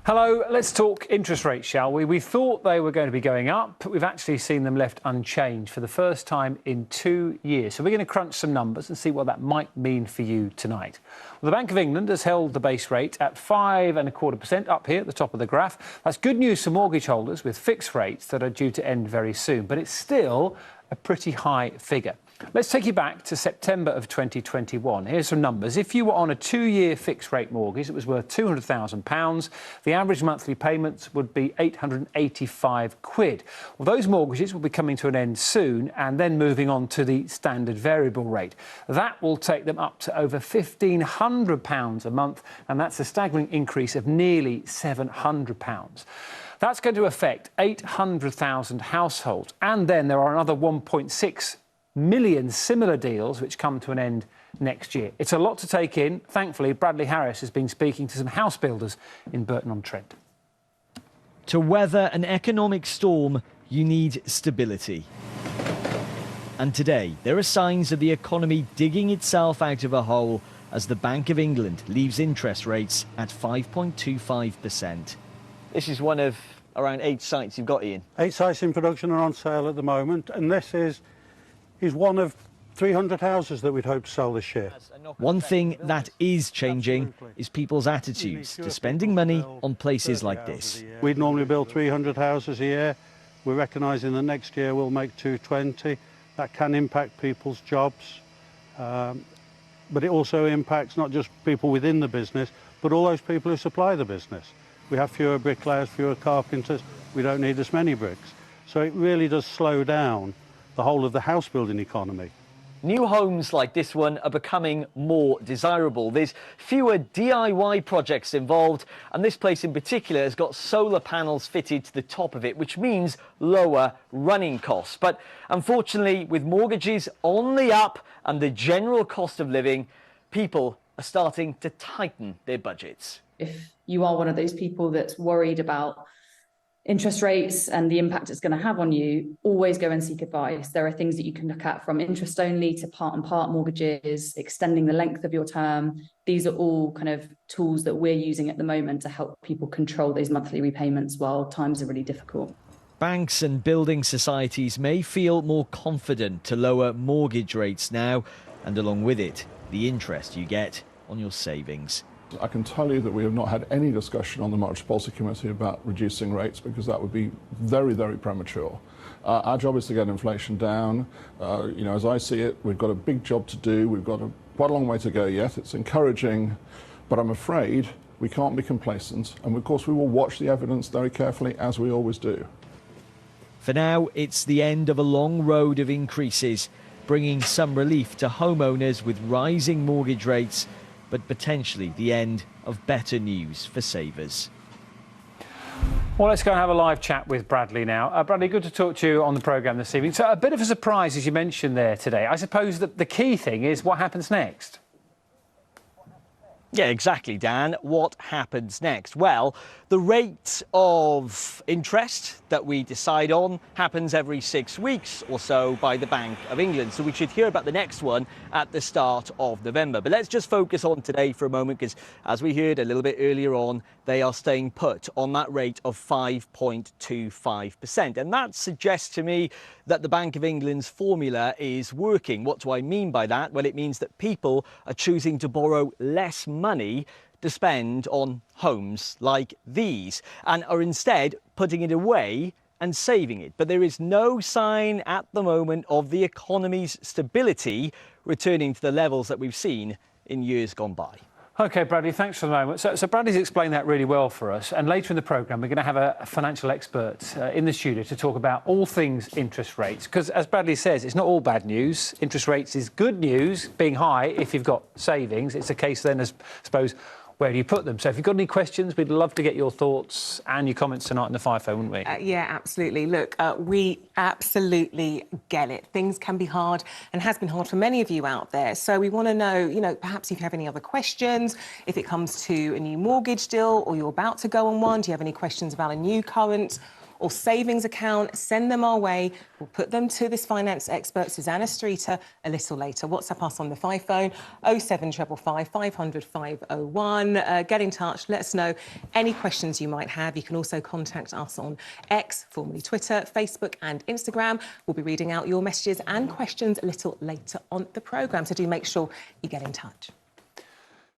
Hello, let's talk interest rates, shall we? We thought they were going to be going up. We've actually seen them left unchanged for the first time in 2 years. So we're going to crunch some numbers and see what that might mean for you tonight. Well, the Bank of England has held the base rate at 5.25% up here at the top of the graph. That's good news for mortgage holders with fixed rates that are due to end very soon, but it's still a pretty high figure. Let's take you back to September of 2021. Here's some numbers. If you were on a 2-year fixed rate mortgage that was worth £200,000, the average monthly payments would be £885. Well, those mortgages will be coming to an end soon and then moving on to the standard variable rate. That will take them up to over £1,500 a month, and that's a staggering increase of nearly £700. That's going to affect 800,000 households, and then there are another 1.6 million similar deals which come to an end next year. It's a lot to take in. Thankfully, Bradley Harris has been speaking to some house builders in Burton-on-Trent. To weather an economic storm, you need stability. And today, there are signs of the economy digging itself out of a hole as the Bank of England leaves interest rates at 5.25%. This is one of around 8 sites you've got, Ian. 8 sites in production are on sale at the moment, and this is one of 300 houses that we'd hope to sell this year. One thing that is changing is people's attitudes to spending money on places like this. We'd normally build 300 houses a year. We're recognising that next year we'll make 220. That can impact people's jobs, but it also impacts not just people within the business, but all those people who supply the business. We have fewer bricklayers, fewer carpenters. We don't need as many bricks. So it really does slow down the whole of the house building economy. New homes like this one are becoming more desirable. There's fewer DIY projects involved, and this place in particular has got solar panels fitted to the top of it, which means lower running costs. But unfortunately, with mortgages on the up and the general cost of living, people are starting to tighten their budgets. If you are one of those people that's worried about interest rates and the impact it's going to have on you, always go and seek advice. There are things that you can look at, from interest only to part and part mortgages, extending the length of your term. These are all kind of tools that we're using at the moment to help people control those monthly repayments while times are really difficult. Banks and building societies may feel more confident to lower mortgage rates now, and along with it, the interest you get on your savings. I can tell you that we have not had any discussion on the Monetary Policy Committee about reducing rates, because that would be very, very premature. Our job is to get inflation down. As I see it, we've got a big job to do. We've got quite a long way to go yet. It's encouraging, but I'm afraid we can't be complacent. And of course, we will watch the evidence very carefully, as we always do. For now, it's the end of a long road of increases, bringing some relief to homeowners with rising mortgage rates, but potentially the end of better news for savers. Well, let's go and have a live chat with Bradley now. Bradley, good to talk to you on the programme this evening. So a bit of a surprise, as you mentioned there today. I suppose that the key thing is what happens next. Yeah, exactly, Dan. What happens next? Well, the rate of interest that we decide on happens every 6 weeks or so by the Bank of England. So we should hear about the next one at the start of November. But let's just focus on today for a moment, because as we heard a little bit earlier on, they are staying put on that rate of 5.25%. And that suggests to me that the Bank of England's formula is working. What do I mean by that? Well, it means that people are choosing to borrow less money to spend on homes like these, and are instead putting it away and saving it. But there is no sign at the moment of the economy's stability returning to the levels that we've seen in years gone by. OK, Bradley, thanks for the moment. So Bradley's explained that really well for us. And later in the programme, we're going to have a financial expert in the studio to talk about all things interest rates. Because, as Bradley says, it's not all bad news. Interest rates is good news, being high if you've got savings. It's a case then, I suppose, where do you put them? So if you've got any questions, we'd love to get your thoughts and your comments tonight in the FIFO, wouldn't we? Yeah, absolutely. Look, we absolutely get it. Things can be hard, and has been hard for many of you out there. So we want to know, perhaps if you have any other questions, if it comes to a new mortgage deal or you're about to go on one, do you have any questions about a new current or savings account, send them our way. We'll put them to this finance expert, Susanna Streeter, a little later. WhatsApp us on the 5 phone, 07555 500 501. Get in touch, let us know any questions you might have. You can also contact us on X, formerly Twitter, Facebook and Instagram. We'll be reading out your messages and questions a little later on the programme, so do make sure you get in touch.